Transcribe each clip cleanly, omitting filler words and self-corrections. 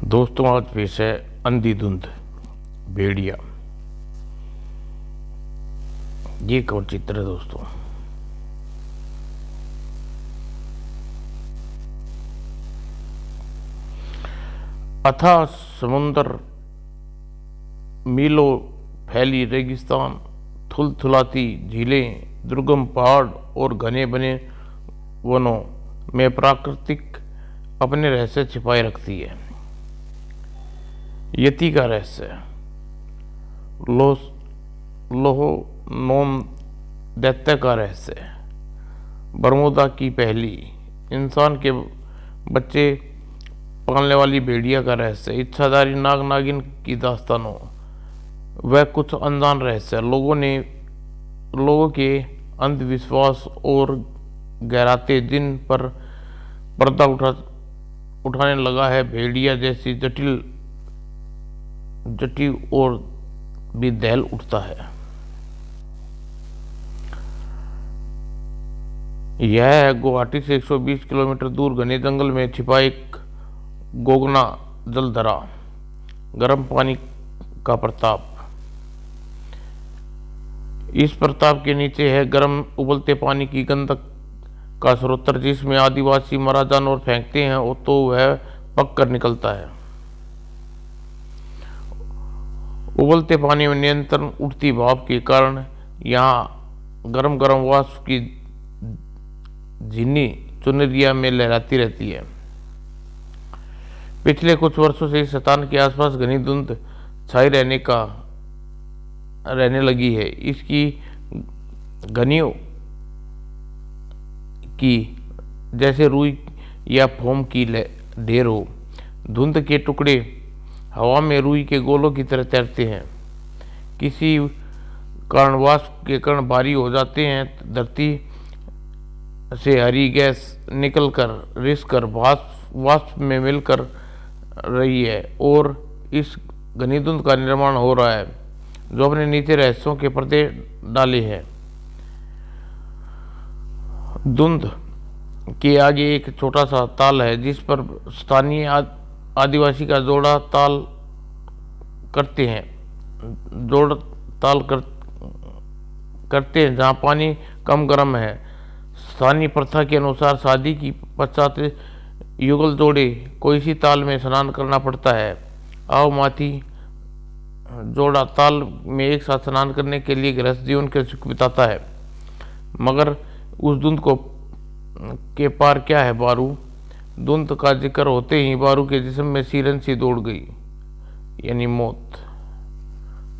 दोस्तों, आज पेश है अंधी-धुंध भेड़िया। ये कौन चित्र है दोस्तों? अथाह समुंदर, मीलों फैली रेगिस्तान, थुलथुलाती झीलें, दुर्गम पहाड़ और घने बने वनों में प्रकृति अपने रहस्य छिपाए रखती है। यति का रहस्य, लोह नोम दैत्य का रहस्य, बरमूदा की पहली, इंसान के बच्चे पालने वाली भेड़िया का रहस्य, इच्छाधारी नाग नागिन की दास्तानों, वह कुछ अनजान रहस्य लोगों के अंधविश्वास और गहराते दिन पर पर्दा उठाने लगा है। भेड़िया जैसी जटिल और भी दहल उठता है। यह है गुवाहाटी से 120 किलोमीटर दूर घने जंगल में छिपा एक गोगना जलधरा, गर्म पानी का प्रताप। इस प्रताप के नीचे है गर्म उबलते पानी की गंधक का स्रोत, जिसमें आदिवासी मरा जानवर फेंकते हैं तो वह पक कर निकलता है। उबलते पानी में निरंतर उठती भाप के कारण यहाँ गरम गरम वाष्प की झिन्नी चुनरिया में लहराती रहती है। पिछले कुछ वर्षों से इस स्थान के आसपास घनी धुंध छाई रहने लगी है। इसकी घनियों की जैसे रुई या फोम की ढेर हो। धुंध के टुकड़े हवा में रुई के गोलों की तरह तैरते हैं। किसी कारण वाष्प के कण भारी हो जाते हैं। धरती से हरी गैस निकलकर रिसकर वाष्प में मिलकर रही है और इस घनी धुंध का निर्माण हो रहा है, जो अपने नीचे रहस्यों के पर्दे डाले हैं। धुंध के आगे एक छोटा सा ताल है, जिस पर स्थानीय आदिवासी का जोड़ा ताल करते हैं जहाँ पानी कम गर्म है। स्थानीय प्रथा के अनुसार शादी की पश्चात युगल जोड़े को इसी ताल में स्नान करना पड़ता है। आओ माथी जोड़ा ताल में एक साथ स्नान करने के लिए गृहस्थ जीवन के सुख बिताता है। मगर उस धुंध के पार क्या है बारू? धुंध का जिक्र होते ही बारू के जिस्म में सिरन सी दौड़ गई, यानी मौत।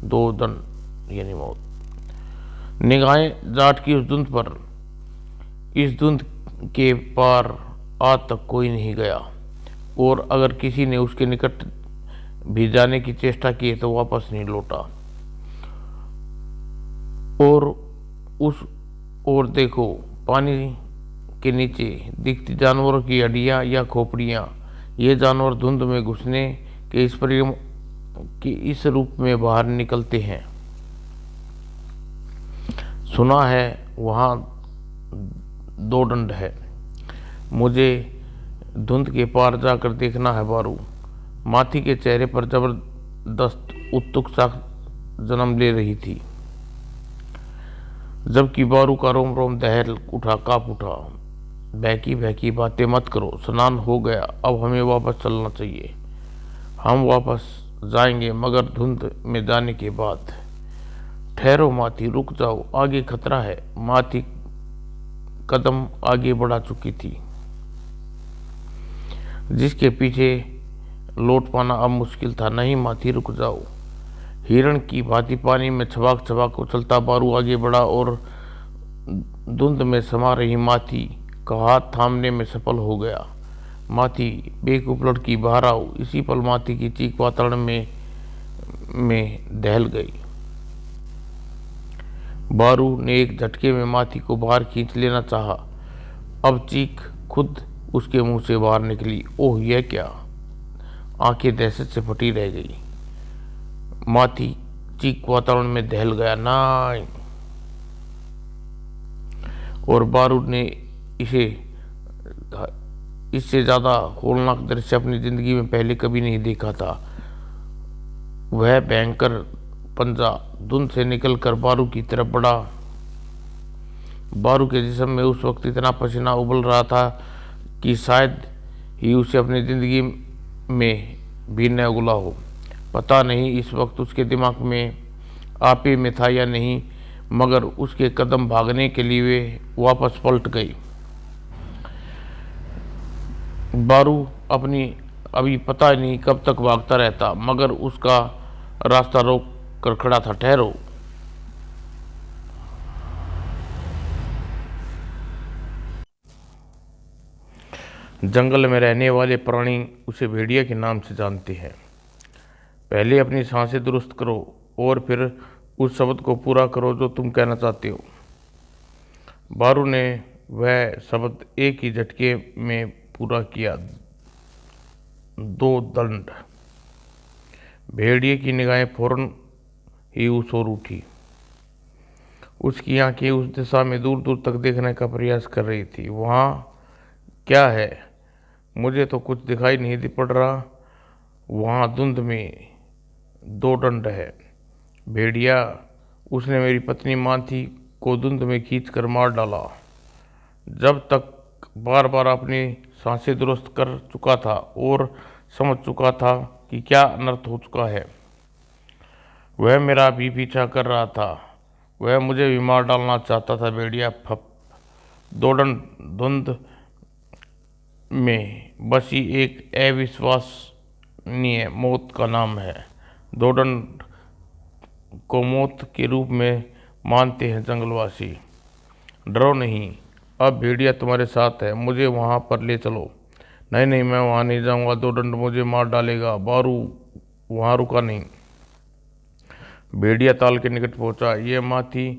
दो दंड यानी मौत। निगाहें जाट की उस धुंध पर। इस धुंध के पार आज तक कोई नहीं गया, और अगर किसी ने उसके निकट भी जाने की चेष्टा की तो वापस नहीं लौटा। और देखो, पानी के नीचे दिखती जानवरों की हड्डियां या खोपड़ियां। ये जानवर धुंध में घुसने के इस रूप में बाहर निकलते हैं। सुना है वहां दो दंड है। मुझे धुंध के पार जाकर देखना है बारू। माथी के चेहरे पर जबरदस्त उत्सुकता जन्म ले रही थी, जबकि बारू का रोम रोम कांप उठा। बहकी बातें मत करो, स्नान हो गया, अब हमें वापस चलना चाहिए। हम वापस जाएंगे, मगर धुंध में जाने के बाद। ठहरो माथी, रुक जाओ, आगे खतरा है। माथी कदम आगे बढ़ा चुकी थी, जिसके पीछे लौट पाना अब मुश्किल था। नहीं माथी, रुक जाओ। हिरण की भांति पानी में छबाक उछलता बारू आगे बढ़ा और धुंध में समा रही माथी का हाथ थामने में सफल हो गया। माथी बेवकूफ लड़की, बाहर आओ। इसी पल माथी की चीख वातावरण में दहल गई। बारू ने एक झटके में माथी को बाहर खींच लेना चाहा। अब चीख खुद उसके मुंह से बाहर निकली। ओह, यह क्या! आंखें दहशत से फटी रह गई। माथी चीख वातावरण में दहल गया। नाई! और बारू ने इसे इससे ज़्यादा होलनाक दृश्य अपनी ज़िंदगी में पहले कभी नहीं देखा था। वह भयंकर पंजा धुंध से निकलकर बारू की तरफ बढ़ा। बारू के जिस्म में उस वक्त इतना पसीना उबल रहा था कि शायद ही उसे अपनी ज़िंदगी में भी न उगला हो। पता नहीं इस वक्त उसके दिमाग में आपे में था या नहीं, मगर उसके कदम भागने के लिए वापस पलट गई। बारू अपनी अभी पता नहीं कब तक भागता रहता, मगर उसका रास्ता रोक कर खड़ा था। ठहरो। जंगल में रहने वाले प्राणी उसे भेड़िया के नाम से जानते हैं। पहले अपनी सांसें दुरुस्त करो और फिर उस शब्द को पूरा करो जो तुम कहना चाहते हो। बारू ने वह शब्द एक ही झटके में पूरा किया। 2 दंड। भेड़िए की निगाहें फौरन ही उस ओर उठी। उसकी आंखें उस दिशा में दूर दूर तक देखने का प्रयास कर रही थी। वहाँ क्या है? मुझे तो कुछ दिखाई नहीं पड़ रहा। वहाँ धुंध में 2 दंड है। भेड़िया, उसने मेरी पत्नी माथी को धुंध में खींच कर मार डाला। जब तक बार बार अपनी सांसें दुरुस्त कर चुका था और समझ चुका था कि क्या अनर्थ हो चुका है। वह मेरा भी पीछा कर रहा था। वह मुझे भी मार डालना चाहता था। भेड़िया फप। 2 दंड धुंध में बसी एक अविश्वसनीय मौत का नाम है। 2 दंड को मौत के रूप में मानते हैं जंगलवासी। डरो नहीं, अब भेड़िया तुम्हारे साथ है। मुझे वहाँ पर ले चलो। नहीं नहीं, मैं वहाँ नहीं जाऊँगा। 2 दंड मुझे मार डालेगा। बारू वहाँ रुका नहीं। भेड़िया ताल के निकट पहुँचा। ये माथी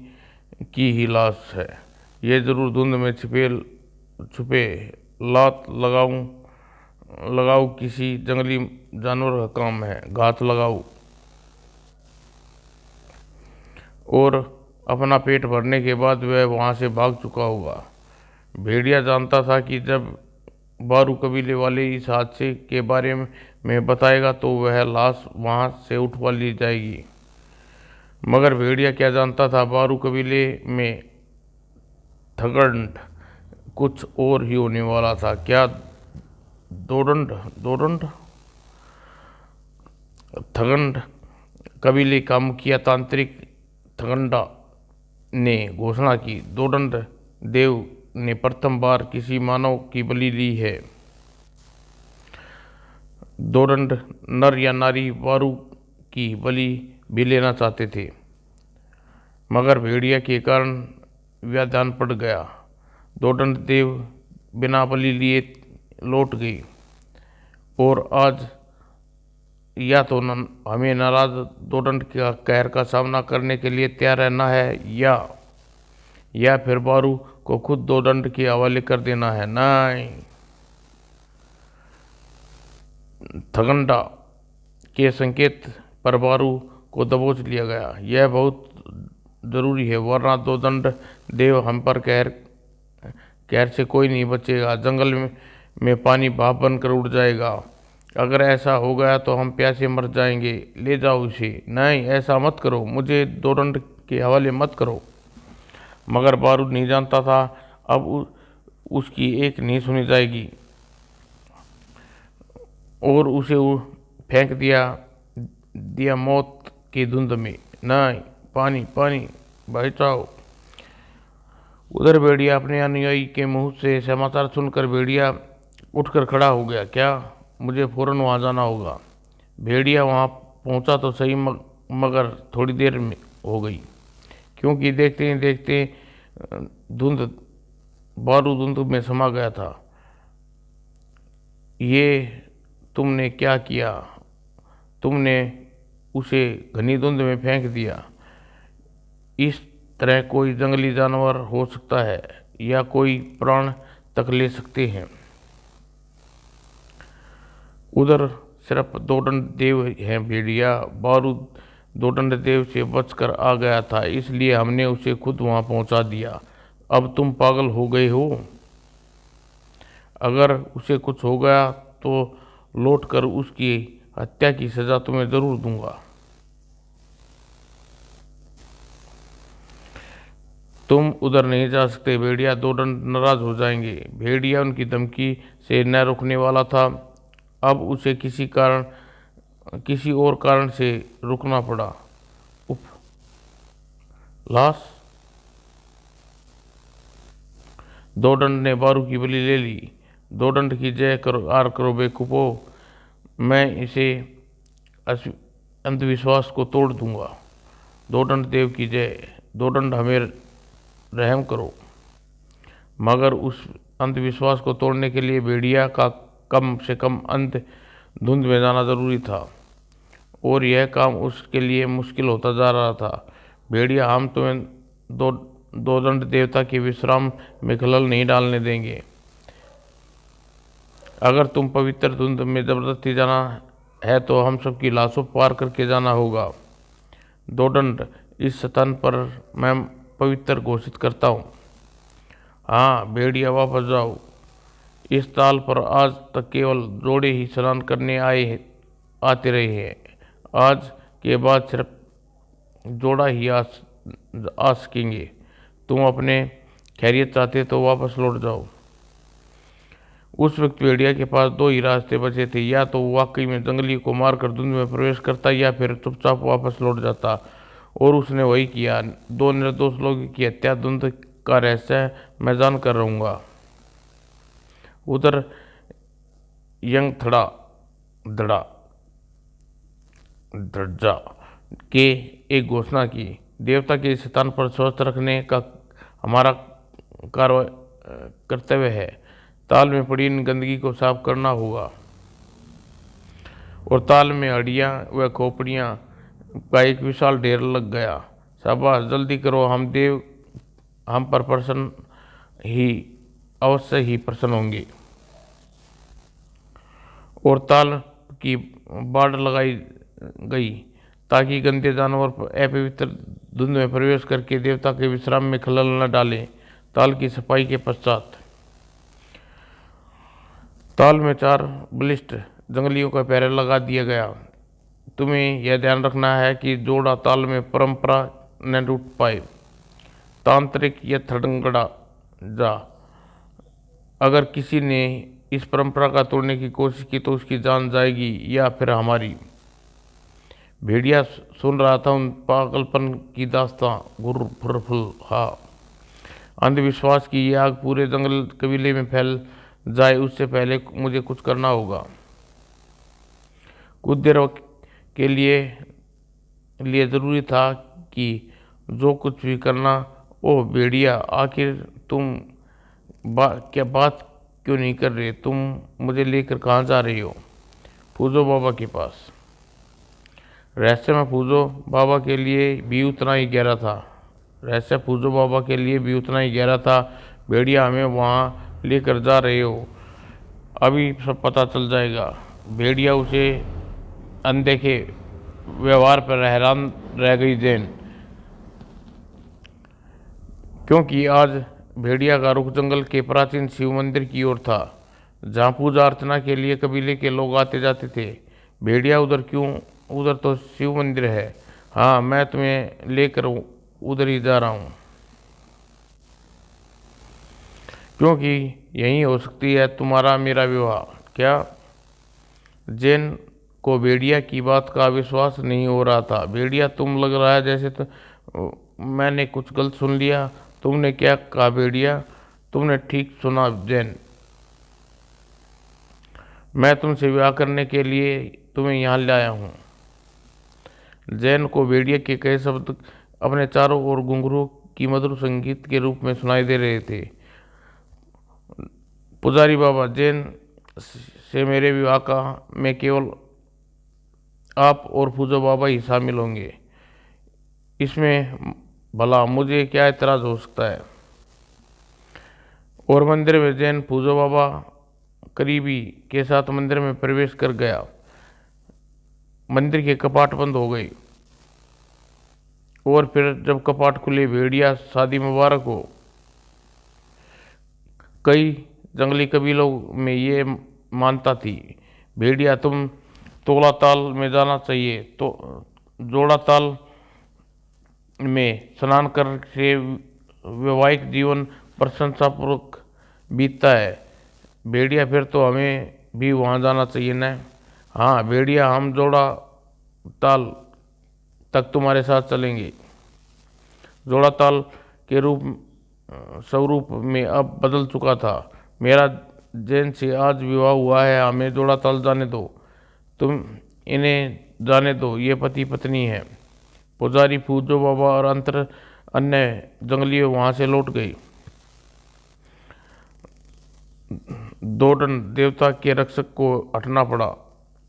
की ही लाश है। ये जरूर धुंध में छुपे लात लगाऊ किसी जंगली जानवर का काम है। घात लगाऊ और अपना पेट भरने के बाद वह वहाँ से भाग चुका होगा। भेड़िया जानता था कि जब बारू कबीले वाले इस हादसे के बारे में बताएगा तो वह लाश वहाँ से उठवा ली जाएगी। मगर भेड़िया क्या जानता था, बारू कबीले में थगंड कुछ और ही होने वाला था। क्या 2 दंड थगंड कबीले का मुखिया तांत्रिक थगंडा ने घोषणा की। 2 दंड देव ने प्रथम बार किसी मानव की बलि ली है। 2 दंड नर या नारी बारू की बलि भी लेना चाहते थे, मगर भेड़िया के कारण वह ध्यान पड़ गया। 2 दंड देव बिना बलि लिए लौट गई और आज या तो हमें नाराज 2 दंड का कहर का सामना करने के लिए तैयार रहना है या फिर बारू को खुद 2 दंड के हवाले कर देना है। नहीं। थगंडा के संकेत पर बारू को दबोच लिया गया। यह बहुत जरूरी है, वरना 2 दंड देव हम पर कहर से कोई नहीं बचेगा। जंगल में पानी भाप बनकर उड़ जाएगा। अगर ऐसा हो गया तो हम प्यासे मर जाएंगे। ले जाओ इसे। नहीं, ऐसा मत करो। मुझे 2 दंड के हवाले मत करो। मगर बारू नहीं जानता था अब उसकी एक नहीं सुनी जाएगी और उसे फेंक दिया मौत की धुंध में। नहीं, पानी पानी, बचाओ। उधर भेड़िया अपने अनुयायी के मुंह से समाचार सुनकर भेड़िया उठकर खड़ा हो गया। क्या? मुझे फौरन वहाँ जाना होगा। भेड़िया वहाँ पहुँचा तो सही, मगर थोड़ी देर में हो गई, क्योंकि देखते ही देखते बारू धुंध में समा गया था। ये तुमने क्या किया? तुमने उसे घनी धुंध में फेंक दिया। इस तरह कोई जंगली जानवर हो सकता है या कोई प्राण तक ले सकते हैं। उधर सिर्फ 2 दंड देव हैं। भेड़िया बारू 2 दंड देव से बचकर आ गया था, इसलिए हमने उसे खुद वहां पहुंचा दिया। अब तुम पागल हो गए हो? अगर उसे कुछ हो गया तो लौट कर उसकी हत्या की सजा तुम्हें जरूर दूंगा। तुम उधर नहीं जा सकते। भेड़िया दो दंड नाराज हो जाएंगे। भेड़िया उनकी धमकी से न रुकने वाला था। अब उसे किसी और कारण से रुकना पड़ा। उफ, लाश। दो दंड ने बारू की बलि ले ली। दो दंड की जय करो, आर करो बेकूफो। मैं इसे अंधविश्वास को तोड़ दूंगा। दो दंड देव की जय। दो दंड हमें रहम करो। मगर उस अंधविश्वास को तोड़ने के लिए भेड़िया का कम से कम अंत धुंध में जाना जरूरी था, और यह काम उसके लिए मुश्किल होता जा रहा था। भेड़िया, हम तुम्हें दो दो दंड देवता के विश्राम में खलल नहीं डालने देंगे। अगर तुम पवित्र धुंध में जबरदस्ती जाना है तो हम सबकी लाशों पार करके जाना होगा। दो दंड, इस स्थान पर मैं पवित्र घोषित करता हूँ। हाँ भेड़िया, वापस जाओ। इस ताल पर आज तक केवल जोड़े ही स्नान करने आते रहे हैं। आज के बाद सिर्फ जोड़ा ही आ सकेंगे। तुम अपने खैरियत चाहते तो वापस लौट जाओ। उस वक्त भेड़िया के पास दो ही रास्ते बचे थे, या तो वाकई में जंगली को मारकर धुंध में प्रवेश करता या फिर चुपचाप वापस लौट जाता, और उसने वही किया। दो निर्दोष लोगों की हत्या धुंध का रहस्य मैं जान कर रहूंगा। उधर यंग थड़ा धड़ा धज्जा के एक घोषणा की, देवता के स्थान पर स्वस्थ रखने का हमारा कर्तव्य है। ताल में पड़ी इन गंदगी को साफ करना होगा। और ताल में हड्डियां व खोपड़ियां का एक विशाल ढेर लग गया। शाबाश, जल्दी करो, हम पर प्रसन्न ही अवश्य ही प्रसन्न होंगे। और ताल की बाड़ लगाई गई ताकि गंदे जानवर अपवित्र धुंध में प्रवेश करके देवता के विश्राम में खलल न डालें। ताल की सफाई के पश्चात ताल में 4 बलिष्ठ जंगलियों का पहरा लगा दिया गया। तुम्हें यह ध्यान रखना है कि जोड़ा ताल में परंपरा न टूट पाए। तांत्रिक या थड़ंगड़ा जा, अगर किसी ने इस परंपरा का तोड़ने की कोशिश की तो उसकी जान जाएगी या फिर हमारी। भेड़िया सुन रहा था उन पागलपन की दास्तां। गुर फुर फुल हा। अंधविश्वास की ये आग पूरे जंगल कबीले में फैल जाए उससे पहले मुझे कुछ करना होगा। कुछ देर के लिए जरूरी था कि जो कुछ भी करना। ओह भेड़िया, आखिर तुम क्या बात क्यों नहीं कर रहे? तुम मुझे लेकर कहाँ जा रही हो? फूजो बाबा के पास। रहस्य में फूजो बाबा के लिए भी उतना ही गहरा था। रहस्य फूजो बाबा के लिए भी उतना ही गहरा था। भेड़िया, हमें वहाँ लेकर जा रहे हो, अभी सब पता चल जाएगा। भेड़िया उसे अनदेखे व्यवहार पर हैरान रह गई जैन, क्योंकि आज भेड़िया का रुख जंगल के प्राचीन शिव मंदिर की ओर था, जहाँ पूजा अर्चना के लिए कबीले के लोग आते जाते थे। भेड़िया, उधर क्यों? उधर तो शिव मंदिर है। हाँ, मैं तुम्हें लेकर उधर ही जा रहा हूँ, क्योंकि यही हो सकती है तुम्हारा मेरा विवाह। क्या? जैन को भेड़िया की बात का विश्वास नहीं हो रहा था। भेड़िया, तुम लग रहा है जैसे मैंने कुछ गलत सुन लिया। तुमने क्या कहा भेड़िया? तुमने ठीक सुना जैन। मैं तुमसे विवाह करने के लिए तुम्हें यहाँ लाया हूँ। जैन को भेड़िया के कई शब्द अपने चारों ओर घुंघरू की मधुर संगीत के रूप में सुनाई दे रहे थे। पुजारी बाबा, जैन से मेरे विवाह का में केवल आप और फूजो बाबा ही शामिल होंगे। इसमें भला मुझे क्या एतराज हो सकता है? और मंदिर में जैन फूजो बाबा करीबी के साथ मंदिर में प्रवेश कर गया। मंदिर के कपाट बंद हो गए, और फिर जब कपाट खुले, भेड़िया, शादी मुबारक हो। कई जंगली कबीलों में ये मानता थी। भेड़िया, तुम तोला ताल में जाना चाहिए। तो जोड़ा ताल में स्नान करके वैवाहिक जीवन प्रशंसापूर्वक बीतता है। भेड़िया, फिर तो हमें भी वहाँ जाना चाहिए न? हाँ भेड़िया, हम जोड़ा ताल तक तुम्हारे साथ चलेंगे। जोड़ा ताल के स्वरूप में अब बदल चुका था। मेरा जैन से आज विवाह हुआ है, हमें जोड़ा ताल जाने दो। तुम इन्हें जाने दो, ये पति पत्नी है। पुजारी, पूजो बाबा और अन्य जंगली वहां से लौट गई। दोडन देवता के रक्षक को हटना पड़ा।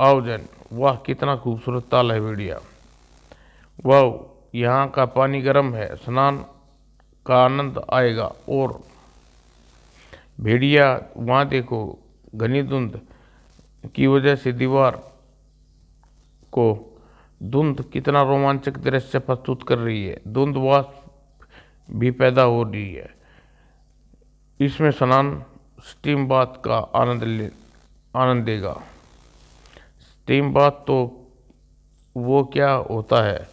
आओ जैन। वाह, कितना खूबसूरत ताल है भेड़िया। वाह, यहाँ का पानी गर्म है, स्नान का आनंद आएगा। और भेड़िया, वहाँ देखो, घनी धुंध की वजह से दीवार को धुंध कितना रोमांचक दृश्य प्रस्तुत कर रही है। धुंध वाष्प भी पैदा हो रही है। इसमें स्नान स्टीम बाथ का आनंद देगा। स्टीम बाथ तो वो क्या होता है?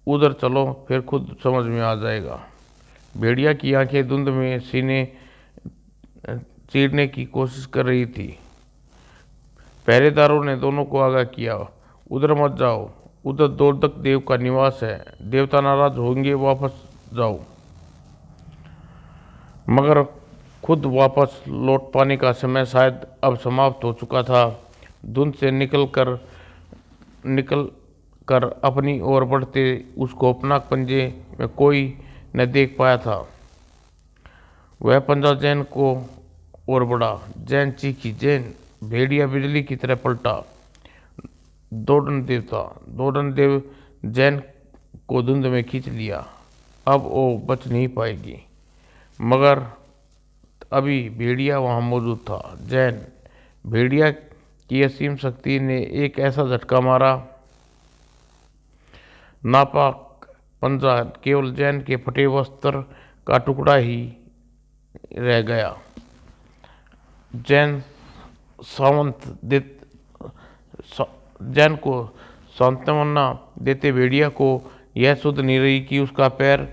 उधर चलो, फिर खुद समझ में आ जाएगा। भेड़िया की आंखें धुंध में सीने चीरने की कोशिश कर रही थी। पहरेदारों ने दोनों को आगाह किया, उधर मत जाओ, उधर दोर्दक देव का निवास है, देवता नाराज होंगे, वापस जाओ। मगर खुद वापस लौट पाने का समय शायद अब समाप्त हो चुका था। धुंध से निकल कर अपनी ओर बढ़ते उस खौफनाक पंजे में कोई न देख पाया था। वह पंजा जैन को और बढ़ा। जैन चीखी, जैन! भेड़िया बिजली की तरह पलटा। दोडन देव जैन को धुंध में खींच लिया। अब वो बच नहीं पाएगी। मगर अभी भेड़िया वहां मौजूद था। जैन! भेड़िया की असीम शक्ति ने एक ऐसा झटका मारा, नापाक पंजा केवल जैन के फटे वस्त्र का टुकड़ा ही रह गया। जैन को सांत्वना देते भेड़िया को यह सुध नहीं रही कि उसका पैर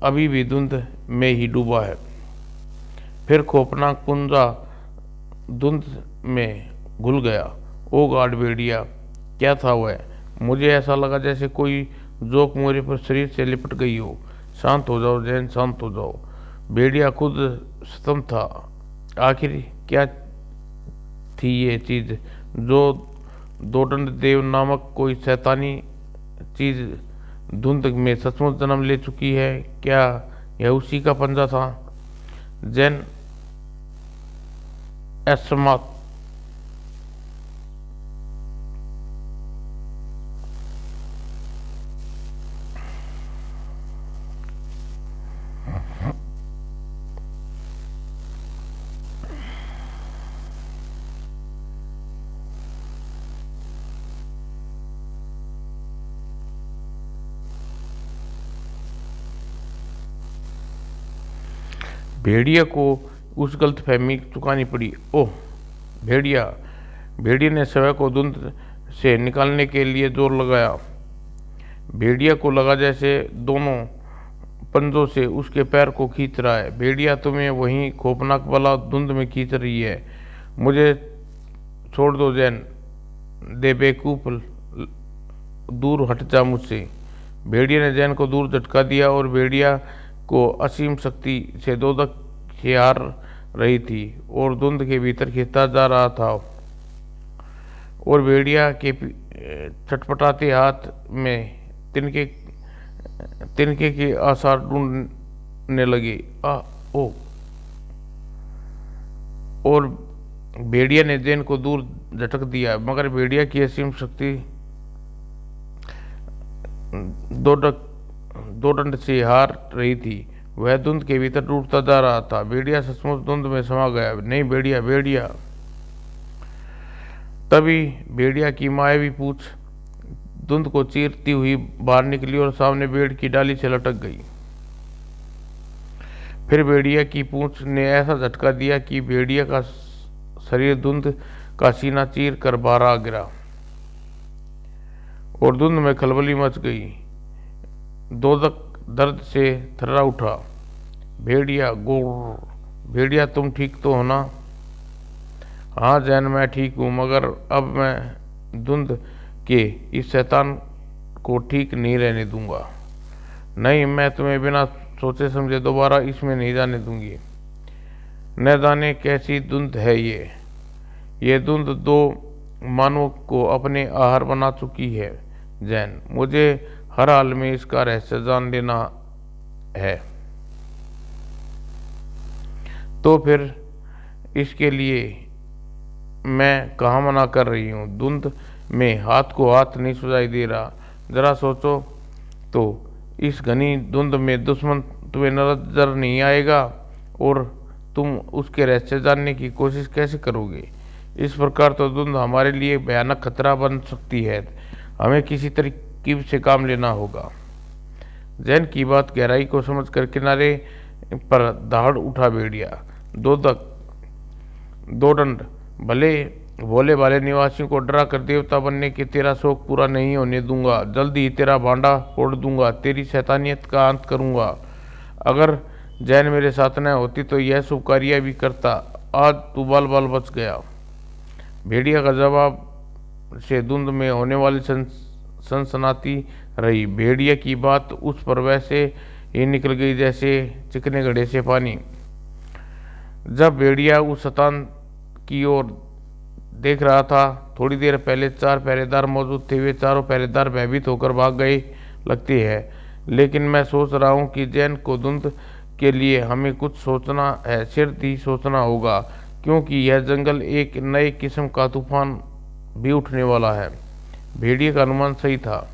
अभी भी धुंध में ही डूबा है। फिर खौफनाक पुंजा धुंध में घुल गया। ओ गॉड भेड़िया, क्या था वह? मुझे ऐसा लगा जैसे कोई जोक मेरे पर शरीर से लिपट गई हो। शांत हो जाओ जैन, शांत हो जाओ। भेड़िया खुद स्तंभ था। आखिर क्या थी ये चीज जो दोडन देव नामक कोई शैतानी चीज धुंध में सचमुच जन्म ले चुकी है? क्या यह उसी का पंजा था? जैन असमात भेड़िया को उस गलतफहमी चुकानी पड़ी। ओह भेड़िया ने स्वयं को धुंध से निकालने के लिए जोर लगाया। भेड़िया को लगा जैसे दोनों पंजों से उसके पैर को खींच रहा है। भेड़िया, तुम्हें वही खौफनाक वाला धुंध में खींच रही है। मुझे छोड़ दो जैन दे बेवकूफ, दूर हट जा मुझसे। भेड़िया ने जैन को दूर झटका दिया और भेड़िया को असीम शक्ति से दोदक से हार रही थी और धुंध के भीतर खींचता जा रहा था। और भेड़िया के छटपटाते हाथ में तिनके के आसार ढूंढने लगे। ओ और भेड़िया ने जैन को दूर झटक दिया। मगर भेड़िया की असीम शक्ति दो दंड से हार रही थी। वह धुंध के भीतर टूटता जा रहा था। भेड़िया सचमुच धुंध में समा गया। नहीं भेड़िया। तभी भेड़िया की मायावी पूंछ धुंध को चीरती हुई बाहर निकली और सामने पेड़ की डाली से लटक गई। फिर भेड़िया की पूंछ ने ऐसा झटका दिया कि भेड़िया का शरीर धुंध का सीना चीर कर बाहर आ गिरा और धुंध में खलबली मच गई। दोदक दर्द से थर्रा उठा। भेड़िया गोर। भेड़िया तुम ठीक तो हो ना? हाँ जैन मैं ठीक हूँ, मगर अब मैं धुंध के इस शैतान को ठीक नहीं रहने दूंगा। नहीं, मैं तुम्हें बिना सोचे समझे दोबारा इसमें नहीं जाने दूंगी। न जाने कैसी धुंध है ये धुंध दो मानवों को अपने आहार बना चुकी है। जैन, मुझे हर हाल में इसका रहस्य जान लेना है। तो फिर इसके लिए मैं कहाँ मना कर रही हूँ? धुंध में हाथ को हाथ नहीं सुझाई दे रहा। जरा सोचो तो, इस घनी धुंध में दुश्मन तुम्हें नजर नहीं आएगा और तुम उसके रहस्य जानने की कोशिश कैसे करोगे? इस प्रकार तो धुंध हमारे लिए भयानक खतरा बन सकती है। हमें किसी तरकीब से काम लेना होगा। जैन की बात गहराई को समझकर किनारे पर दहाड़ उठा भेड़िया। दो दंड भले भोले भाले निवासियों को डरा कर देवता बनने के तेरा शौक पूरा नहीं होने दूंगा। जल्दी ही तेरा भांडा फोड़ दूंगा, तेरी शैतानियत का अंत करूंगा। अगर जैन मेरे साथ न होती तो यह शुभ कार्य भी करता। आज तू बाल बाल बच गया। भेड़िया का जवाब से धुंध में होने वाली सनसनाती रही। भेड़िया की बात उस पर वैसे ही निकल गई जैसे चिकने घड़े से पानी। जब भेड़िया उस शैतान की ओर देख रहा था, थोड़ी देर पहले 4 पहरेदार मौजूद थे। वे चारों पहरेदार भयभीत होकर भाग गए लगते हैं। लेकिन मैं सोच रहा हूँ कि जैन को धुंध के लिए हमें कुछ सोचना है, सिर्फ ही सोचना होगा, क्योंकि यह जंगल एक नए किस्म का तूफान भी उठने वाला है। भेड़िया का अनुमान सही था।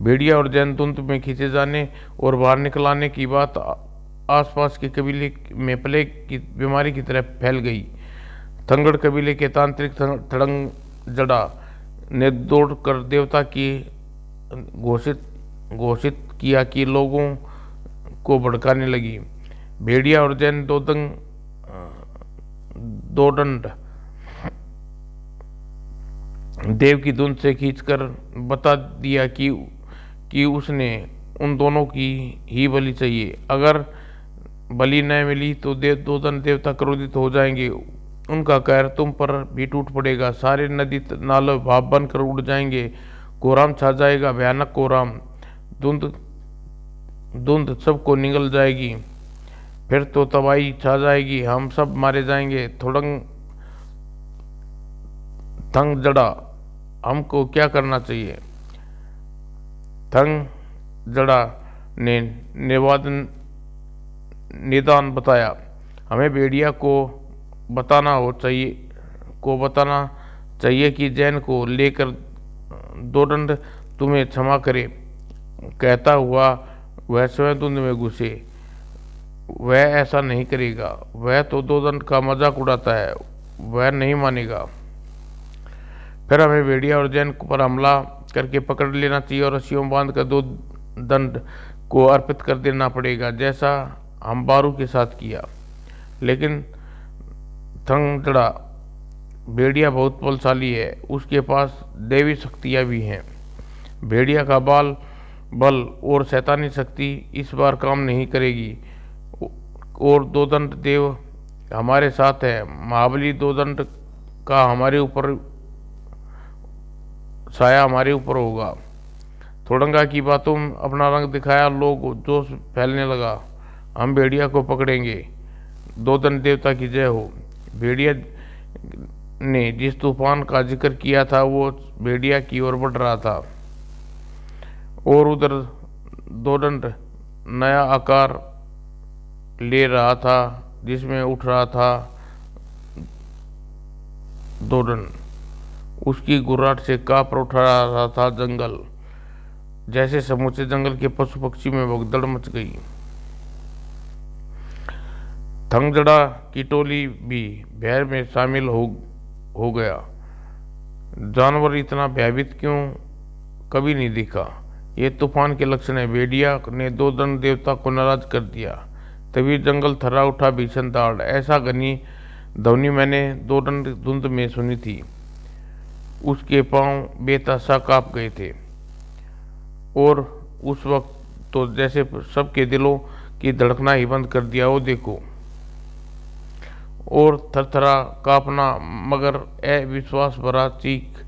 भेड़िया और जैन धुंध में खींचे जाने और बाहर निकलाने की बात आसपास के कबीले में प्लेग की बीमारी की तरह फैल गई। थंगड़ कबीले के तांत्रिक थड़ंग जड़ा ने दौड़कर देवता की घोषित किया कि लोगों को भड़काने लगी। भेड़िया और जैन दो दंड देव की धुंध से खींचकर बता दिया कि उसने उन दोनों की ही बलि चाहिए। अगर बलि न मिली तो दो देवता क्रोधित हो जाएंगे। उनका कहर तुम पर भी टूट पड़ेगा। सारे नदी नाले भाप बनकर उड़ जाएंगे। कोहराम छा जाएगा, भयानक कोहराम। धुंध सबको निगल जाएगी। फिर तो तबाही छा जाएगी, हम सब मारे जाएंगे। थंग जड़ा, हमको क्या करना चाहिए? थंग जड़ा ने निदान बताया। हमें भेड़िया को बताना चाहिए कि जैन को लेकर दो दंड तुम्हें क्षमा करे। कहता हुआ वह स्वयं धुंध में घुसे। वह ऐसा नहीं करेगा। वह तो दो दंड का मजाक उड़ाता है, वह नहीं मानेगा। फिर हमें भेड़िया और जैन पर हमला करके पकड़ लेना चाहिए और रस्सियों में बांध कर दो दंड को अर्पित कर देना पड़ेगा, जैसा हम बारू के साथ किया। लेकिन थंगड़ा, भेड़िया बहुत बलशाली है, उसके पास देवी शक्तियाँ भी हैं। भेड़िया का बल और शैतानी शक्ति इस बार काम नहीं करेगी। और दो दंड देव हमारे साथ है। महाबली दो दंड का साया हमारे ऊपर होगा। थोड़ंगा की बातों में अपना रंग दिखाया, लोग जोश फैलने लगा। हम भेड़िया को पकड़ेंगे। दो दंड देवता की जय हो। भेड़िया ने जिस तूफान का जिक्र किया था वो भेड़िया की ओर बढ़ रहा था और उधर दो दंड नया आकार ले रहा था, जिसमें उठ रहा था दो दंड। उसकी गुर्राट से काँप उठा रहा था जंगल, जैसे समूचे जंगल के पशु पक्षी में भगदड़ मच गई। थंगजड़ा की टोली भी भय में शामिल हो गया। जानवर इतना भयभीत क्यों कभी नहीं दिखा? ये तूफान के लक्षण है। भेड़िया ने दो दंड देवता को नाराज कर दिया। तभी जंगल थर्रा उठा भीषण दहाड़। ऐसा घनी ध्वनि मैंने दोदंड धुंध में सुनी थी। उसके पांव बेतहाशा कांप गए थे और उस वक्त तो जैसे सबके दिलों की धड़कना ही बंद कर दिया। वो देखो, और थरथरा कांपना मगर अविश्वास भरा चीख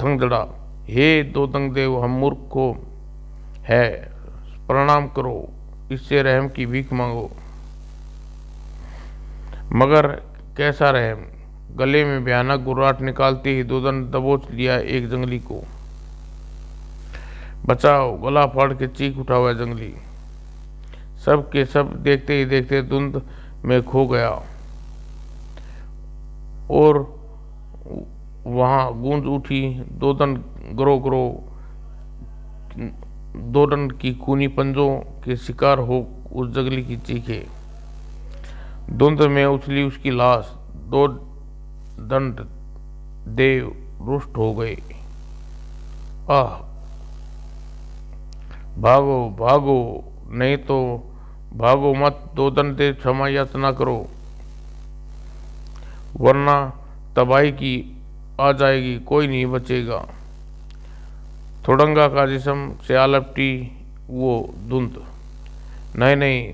थंगड़ा, हे दोदंग देव, हम मूर्ख को है, प्रणाम करो, इससे रहम की भीख मांगो। मगर कैसा रहम? गले में भयानक गुर्राहट निकालते ही दोदंड दबोच लिया एक जंगली को। बचाओ! गला फाड़ के चीख उठा हुआ जंगली। सब के सब देखते ही देखते धुंध में खो गया और वहां गूंज उठी दोदंड ग्रो ग्रो। दोदंड की खूनी पंजों के शिकार हो उस जंगली की चीखे। धुंध में उछली उसकी लाश। दोदंड देव रुष्ट हो गए। आह! भागो भागो, नहीं तो भागो मत। दोदंड देव, क्षमा याचना करो, वरना तबाही की आ जाएगी, कोई नहीं बचेगा। थोड़ंगा का जिस्म से आ लपटी वो धुंध। नहीं नहीं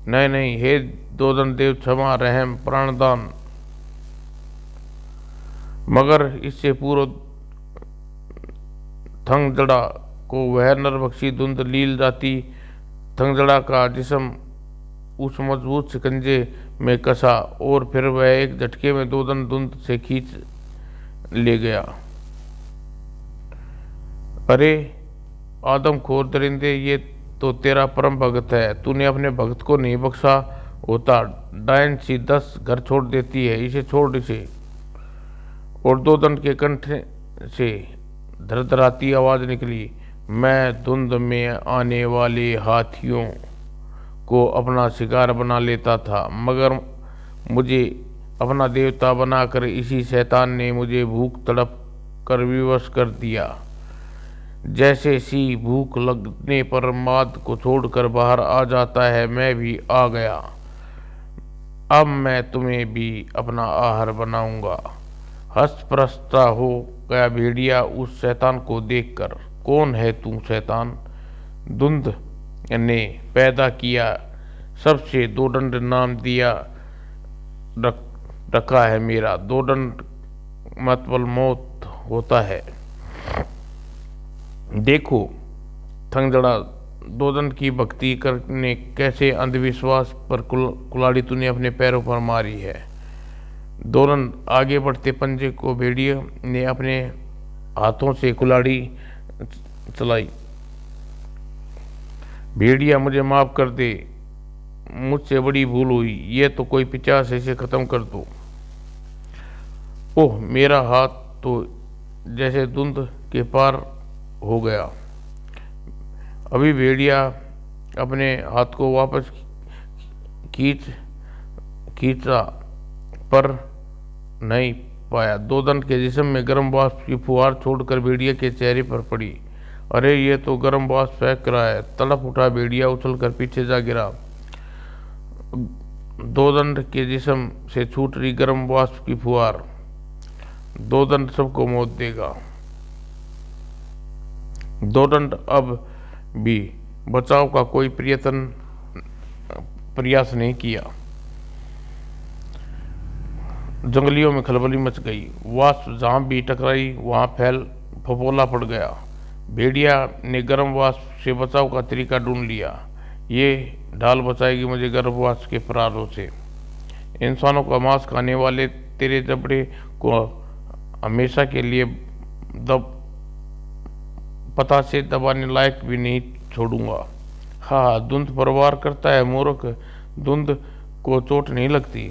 नहीं नहीं, हे दोदंड देव, क्षमा, रहम, प्राणदान। मगर इससे पूर्व थंगजड़ा को वह नरभक्षी धुंध लील जाती। थंगजड़ा का जिस्म उस मजबूत शिकंजे में कसा और फिर वह एक झटके में दोदंड धुंध से खींच ले गया। अरे आदमखोर दरिंदे, ये तो तेरा परम भगत है, तूने अपने भगत को नहीं बख्शा होता। डायन सी 10 घर छोड़ देती है, इसे छोड़, इसे। और दोदंड के कंठ से धड़धड़ाती आवाज निकली, मैं धुंध में आने वाले हाथियों को अपना शिकार बना लेता था, मगर मुझे अपना देवता बनाकर इसी शैतान ने मुझे भूख तड़प कर विवश कर दिया। जैसे सी भूख लगने पर माद को छोड़कर बाहर आ जाता है, मैं भी आ गया। अब मैं तुम्हें भी अपना आहार बनाऊंगा। हस्तप्रस्ता हो गया भेड़िया उस शैतान को देखकर। कौन है तू शैतान? धुंध ने पैदा किया, सबसे दोदंड नाम दिया रखा है मेरा। दोदंड मतलब मौत होता है। देखो थंगजड़ा, दोदंड की भक्ति करने कैसे अंधविश्वास पर कुल्हाड़ी तूने अपने पैरों पर मारी है। दोदंड आगे बढ़ते पंजे को भेड़िए ने अपने हाथों से कुल्हाड़ी चलाई। भेड़िया, मुझे माफ कर दे, मुझसे बड़ी भूल हुई, ये तो कोई 50 इसे खत्म कर दो। ओह, मेरा हाथ तो जैसे धुंध के पार हो गया। अभी भेड़िया अपने हाथ को वापस खींचा पर नहीं पाया। दोदंड के जिस्म में गर्म वाष्प की फुहार छोड़कर भेड़िया के चेहरे पर पड़ी। अरे ये तो गर्म वाष्प फेंक रहा है। तड़प उठा भेड़िया, उछलकर पीछे जा गिरा। दोदंड के जिस्म से छूट रही गर्म वाष्प की फुहार। दोदंड सबको मौत देगा। दोदंड अब भी बचाव का कोई प्रयास नहीं किया। जंगलियों में खलबली मच गई। वाष्प जहां भी टकराई वहां फफोला पड़ गया। भेड़िया ने गर्म वाष्प से बचाव का तरीका ढूंढ लिया। ये ढाल बचाएगी मुझे गर्म वाष्प के प्रहारों से। इंसानों का मांस खाने वाले तेरे जबड़े को हमेशा के लिए पता से दबाने लायक भी नहीं छोड़ूंगा। हाँ, धुंध परवार करता है मूर्ख, धुंध को चोट नहीं लगती।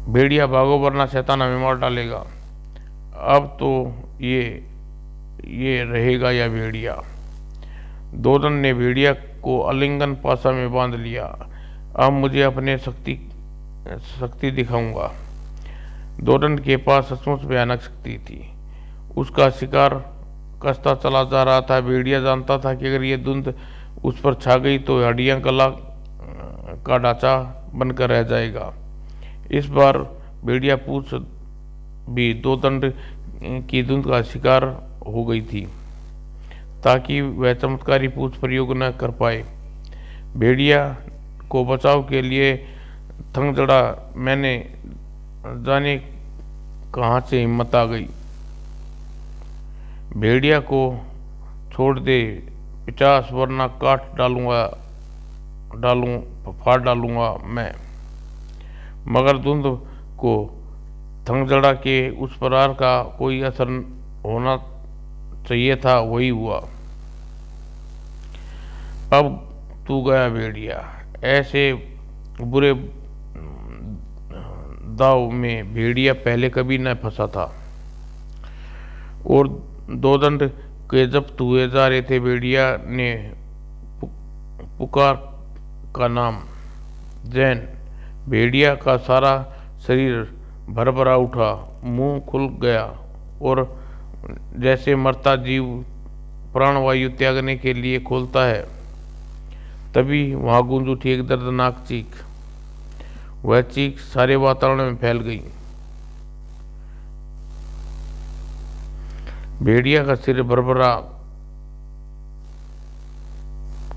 भेड़िया भागो वरना शैतान हमें मार डालेगा। अब तो ये रहेगा या भेड़िया। दोदंड ने भेड़िया को आलिंगन पासा में बांध लिया। अब मुझे अपने शक्ति दिखाऊंगा। दोदंड के पास सचमुच भयानक शक्ति थी। उसका शिकार कसता चला जा रहा था। भेड़िया जानता था कि अगर ये धुंध उस पर छा गई तो हड्डियां कला का ढांचा बनकर रह जाएगा। इस बार भेड़िया पूछ भी दो दंड की धुंध का शिकार हो गई थी, ताकि वह चमत्कारी पूछ प्रयोग न कर पाए। भेड़िया को बचाव के लिए थंग जड़ा, मैंने जाने कहाँ से हिम्मत आ गई। भेड़िया को छोड़ दे 50 वरना काट फाड़ डालूंगा मैं। मगर धुंध को थंगजड़ा के उस प्रहार का कोई असर होना चाहिए था, वही हुआ। अब तू गया भेड़िया। ऐसे बुरे दाव में भेड़िया पहले कभी न फंसा था। और दो दंड के जब्त हुए जा रहे थे। भेड़िया ने पुकार का नाम, जैन। भेड़िया का सारा शरीर भरभरा उठा, मुंह खुल गया और जैसे मरता जीव प्राणवायु त्यागने के लिए खोलता है। तभी वहां गूंज उठी एक दर्दनाक चीख। वह चीख सारे वातावरण में फैल गई। भेड़िया का सिर भरभरा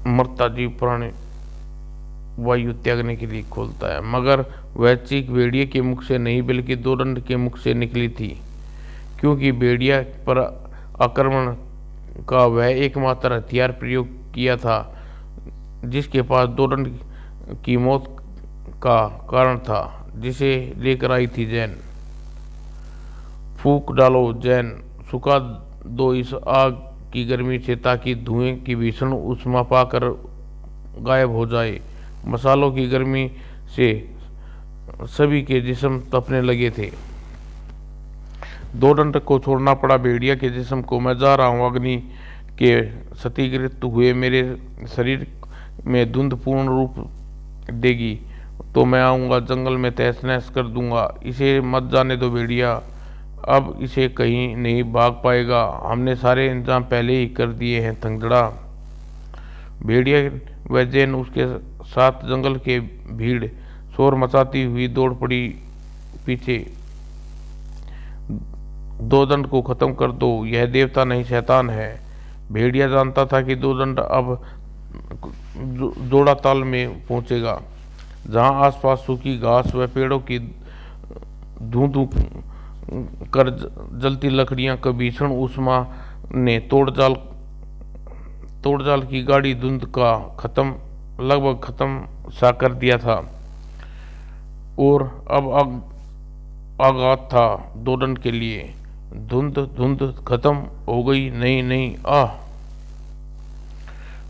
मरता जीव प्राण वायु त्यागने के लिए खोलता है, मगर वह चीख भेड़िए के मुख से नहीं बल्कि दो दंड के मुख से निकली थी, क्योंकि भेड़िया पर आक्रमण का वह एकमात्र हथियार प्रयोग किया था जिसके पास दो दंड की मौत का कारण था, जिसे लेकर आई थी जैन। फूंक डालो जैन, सुखा दो इस आग की गर्मी से, ताकि धुएं की भीषण उष्मा पाकर गायब हो जाए। मसालों की गर्मी से सभी के जिस्म तपने लगे थे। दो दंड को छोड़ना पड़ा भेड़िया के जिस्म को। मैं जा रहा हूँ। अग्नि के सतीकृत हुए मेरे शरीर में धुंध पूर्ण रूप देगी तो मैं आऊँगा, जंगल में तहस नहस कर दूंगा। इसे मत जाने दो भेड़िया, अब इसे कहीं नहीं भाग पाएगा। हमने सारे इंतजाम पहले ही कर दिए हैं। थंगजड़ा, भेड़िया व जैन उसके साथ जंगल के भीड़ शोर मचाती हुई दौड़ पड़ी पीछे। दो दंड को खत्म कर दो, यह देवता नहीं शैतान है। भेड़िया जानता था कि दो दंड अब जोड़ा ताल में पहुंचेगा, जहां आसपास सूखी घास व पेड़ों की धू धू कर जलती लकड़ियां का भीषण उष्मा ने तोड़जाल की गाढ़ी धुंध का लगभग खत्म सा कर दिया था। और अब आगात था दो दंड के लिए। धुंध खत्म हो गई। नहीं, आह!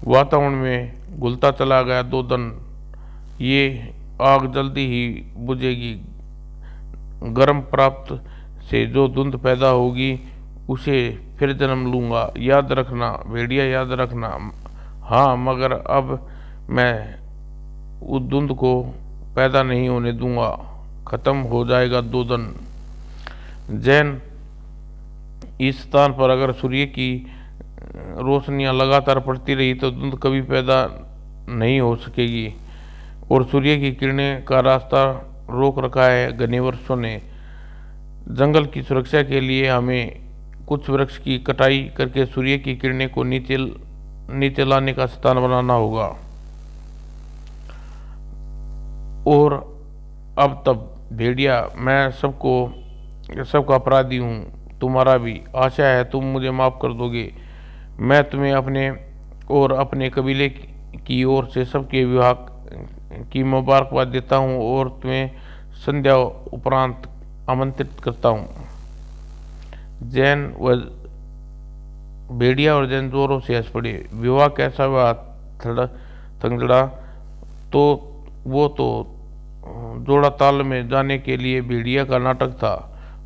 वातावरण में घुलता चला गया दो दंड। ये आग जल्दी ही बुझेगी। गर्म प्राप्त से जो धुंध पैदा होगी उसे फिर जन्म लूंगा। याद रखना भेड़िया, याद रखना। हाँ, मगर अब मैं उस धुंध को पैदा नहीं होने दूंगा। खत्म हो जाएगा दो दंड। जैन, इस स्थान पर अगर सूर्य की रोशनियां लगातार पड़ती रही तो धुंध कभी पैदा नहीं हो सकेगी। और सूर्य की किरणें का रास्ता रोक रखा है घने वर्षों ने। जंगल की सुरक्षा के लिए हमें कुछ वृक्ष की कटाई करके सूर्य की किरणें को नीचे लाने का स्थान बनाना होगा। और अब तब भेड़िया, मैं सबका अपराधी हूँ, तुम्हारा भी। आशा है तुम मुझे माफ कर दोगे। मैं तुम्हें अपने और अपने कबीले की ओर से सबके विवाह की मुबारकबाद देता हूँ और तुम्हें संध्या उपरांत आमंत्रित करता हूँ। जैन व भेड़िया और जैन जोरों से हंस पड़े। विवाह कैसा हुआ थंगजड़ा? तो वो तो जोड़ा ताल में जाने के लिए भेड़िया का नाटक था,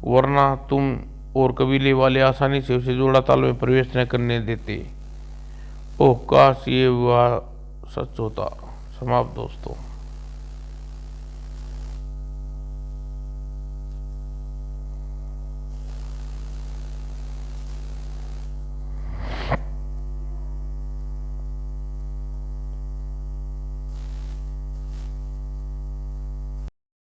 वरना तुम और कबीले वाले आसानी से उसे जोड़ा ताल में प्रवेश न करने देते। ओह, काश ये विवाह सच होता। समाप्त दोस्तों।